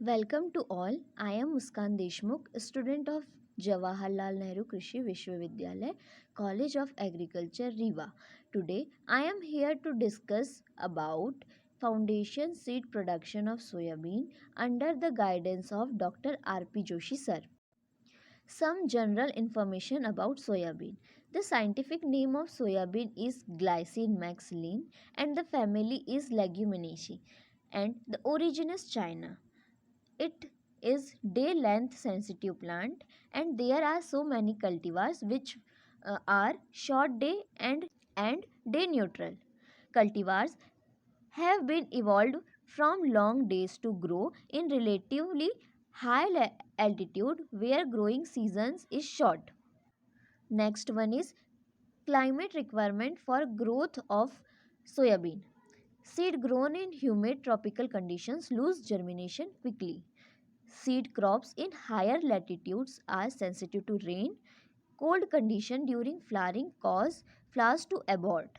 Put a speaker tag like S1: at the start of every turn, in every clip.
S1: Welcome to all. I am Muskan Deshmukh, student of Jawaharlal Nehru Krishi Vishwavidyalaya, College of Agriculture, Rewa. Today, I am here to discuss about foundation seed production of soybean under the guidance of Dr. R.P. Joshi sir. Some general information about soybean. The scientific name of soybean is Glycine maxillin and the family is Leguminosae and the origin is China. It is day length sensitive plant and there are so many cultivars which are short day and day neutral. Cultivars have been evolved from long days to grow in relatively high altitude where growing seasons is short. Next one is climate requirement for growth of soybean. Seed grown in humid tropical conditions lose germination quickly. Seed crops in higher latitudes are sensitive to rain. Cold condition during flowering cause flowers to abort.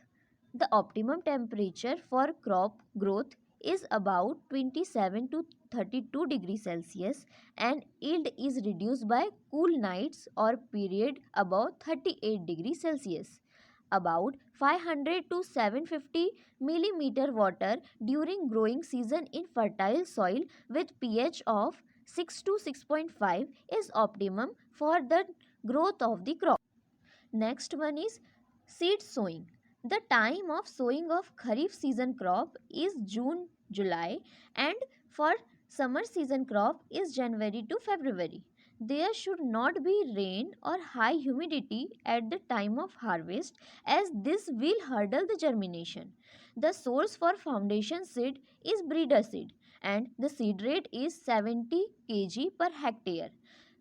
S1: The optimum temperature for crop growth is about 27 to 32 degrees Celsius and yield is reduced by cool nights or period above 38 degrees Celsius. About 500 to 750 millimeter water during growing season in fertile soil with pH of 6 to 6.5 is optimum for the growth of the crop. Next one is seed sowing. The time of sowing of Kharif season crop is June, July and for summer season crop is January to February. There should not be rain or high humidity at the time of harvest as this will hurdle the germination. The source for foundation seed is breeder seed and the seed rate is 70 kg per hectare.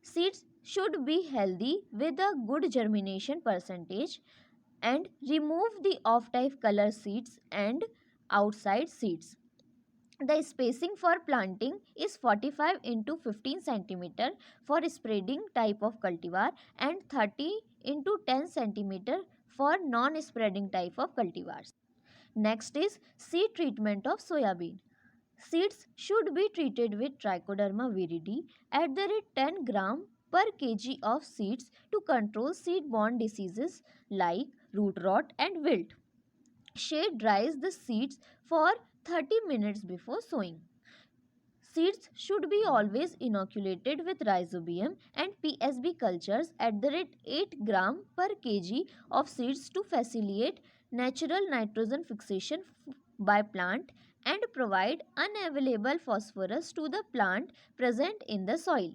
S1: Seeds should be healthy with a good germination percentage and remove the off-type color seeds and outside seeds. The spacing for planting is 45 into 15 cm for spreading type of cultivar and 30 into 10 cm for non-spreading type of cultivars. Next is seed treatment of soybean. Seeds should be treated with Trichoderma viride at the rate 10 gram per kg of seeds to control seed-borne diseases like root rot and wilt. Shade dries the seeds for 30 minutes before sowing. Seeds should be always inoculated with Rhizobium and PSB cultures at the rate 8 gram per kg of seeds to facilitate natural nitrogen fixation by plant and provide unavailable phosphorus to the plant present in the soil.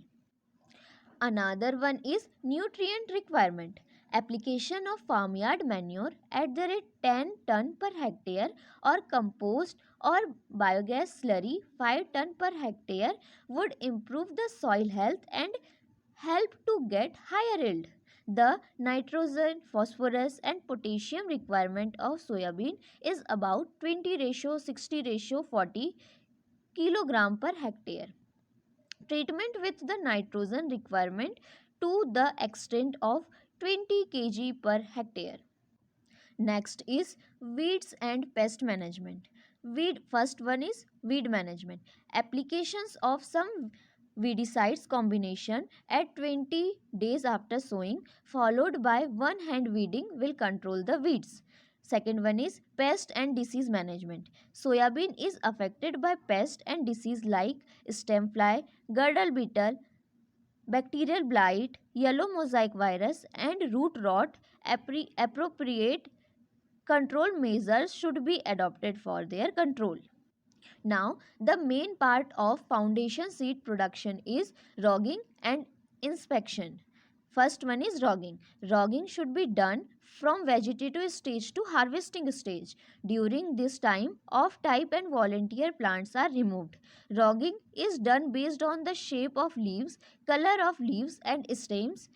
S1: Another one is nutrient requirement. Application of farmyard manure at the rate 10 ton per hectare or compost or biogas slurry 5 ton per hectare would improve the soil health and help to get higher yield. The nitrogen, phosphorus and potassium requirement of soybean is about 20:60:40 kilogram per hectare. Treatment with the nitrogen requirement to the extent of 20 kg per hectare. Next is weeds and pest management. First one is weed management. Applications of some weedicides combination at 20 days after sowing followed by one hand weeding will control the weeds. Second one is pest and disease management. Soybean is affected by pest and disease like stem fly, girdle beetle, bacterial blight, yellow mosaic virus and root rot. Appropriate control measures should be adopted for their control. Now, the main part of foundation seed production is rogging and inspection. First one is rogging. Rogging should be done from vegetative stage to harvesting stage. During this time, off-type and volunteer plants are removed. Rogging is done based on the shape of leaves, color of leaves and stems,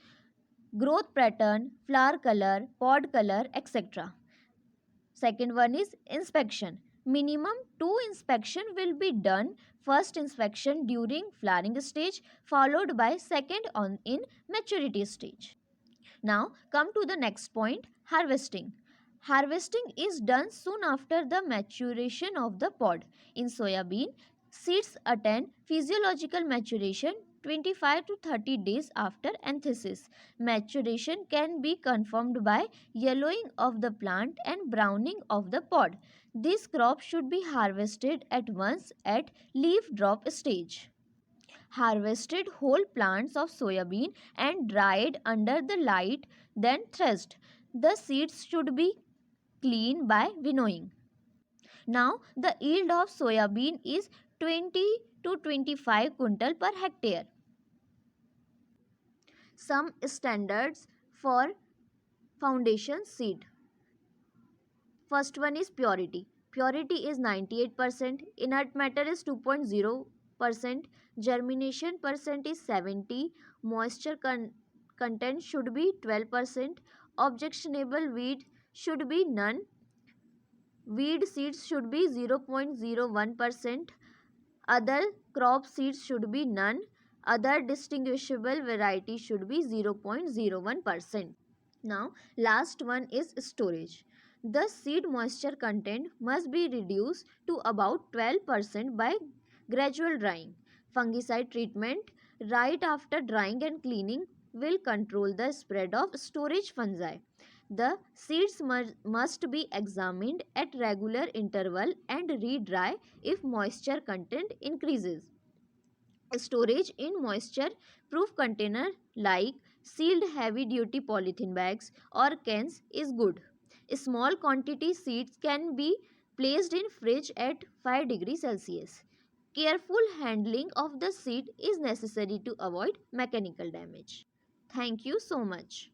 S1: growth pattern, flower color, pod color, etc. Second one is inspection. Minimum 2 inspection will be done. First inspection during flowering stage followed by second on in maturity stage. Now come to the next point, harvesting. Harvesting is done soon after the maturation of the pod. In soybean, Seeds attain physiological maturation 25 to 30 days after anthesis. Maturation can be confirmed by yellowing of the plant and browning of the pod. This crop should be harvested at once at leaf drop stage. Harvested whole plants of soybean and dried under the light, then threshed. The seeds should be cleaned by winnowing. Now, the yield of soybean is 20 to 25 quintal per hectare. Some standards for foundation seed. First one is purity. Purity is 98%, inert matter is 2.0%, germination percent is 70, moisture content should be 12%, objectionable weed should be none, weed seeds should be 0.01%, other crop seeds should be none, other distinguishable variety should be 0.01%. Now, last one is storage. The seed moisture content must be reduced to about 12% by gradual drying. Fungicide treatment right after drying and cleaning will control the spread of storage fungi. The seeds must be examined at regular interval and re-dry if moisture content increases. Storage in moisture proof container like sealed heavy duty polythene bags or cans is good. Small quantity seeds can be placed in fridge at 5 degrees Celsius. Careful handling of the seed is necessary to avoid mechanical damage. Thank you so much.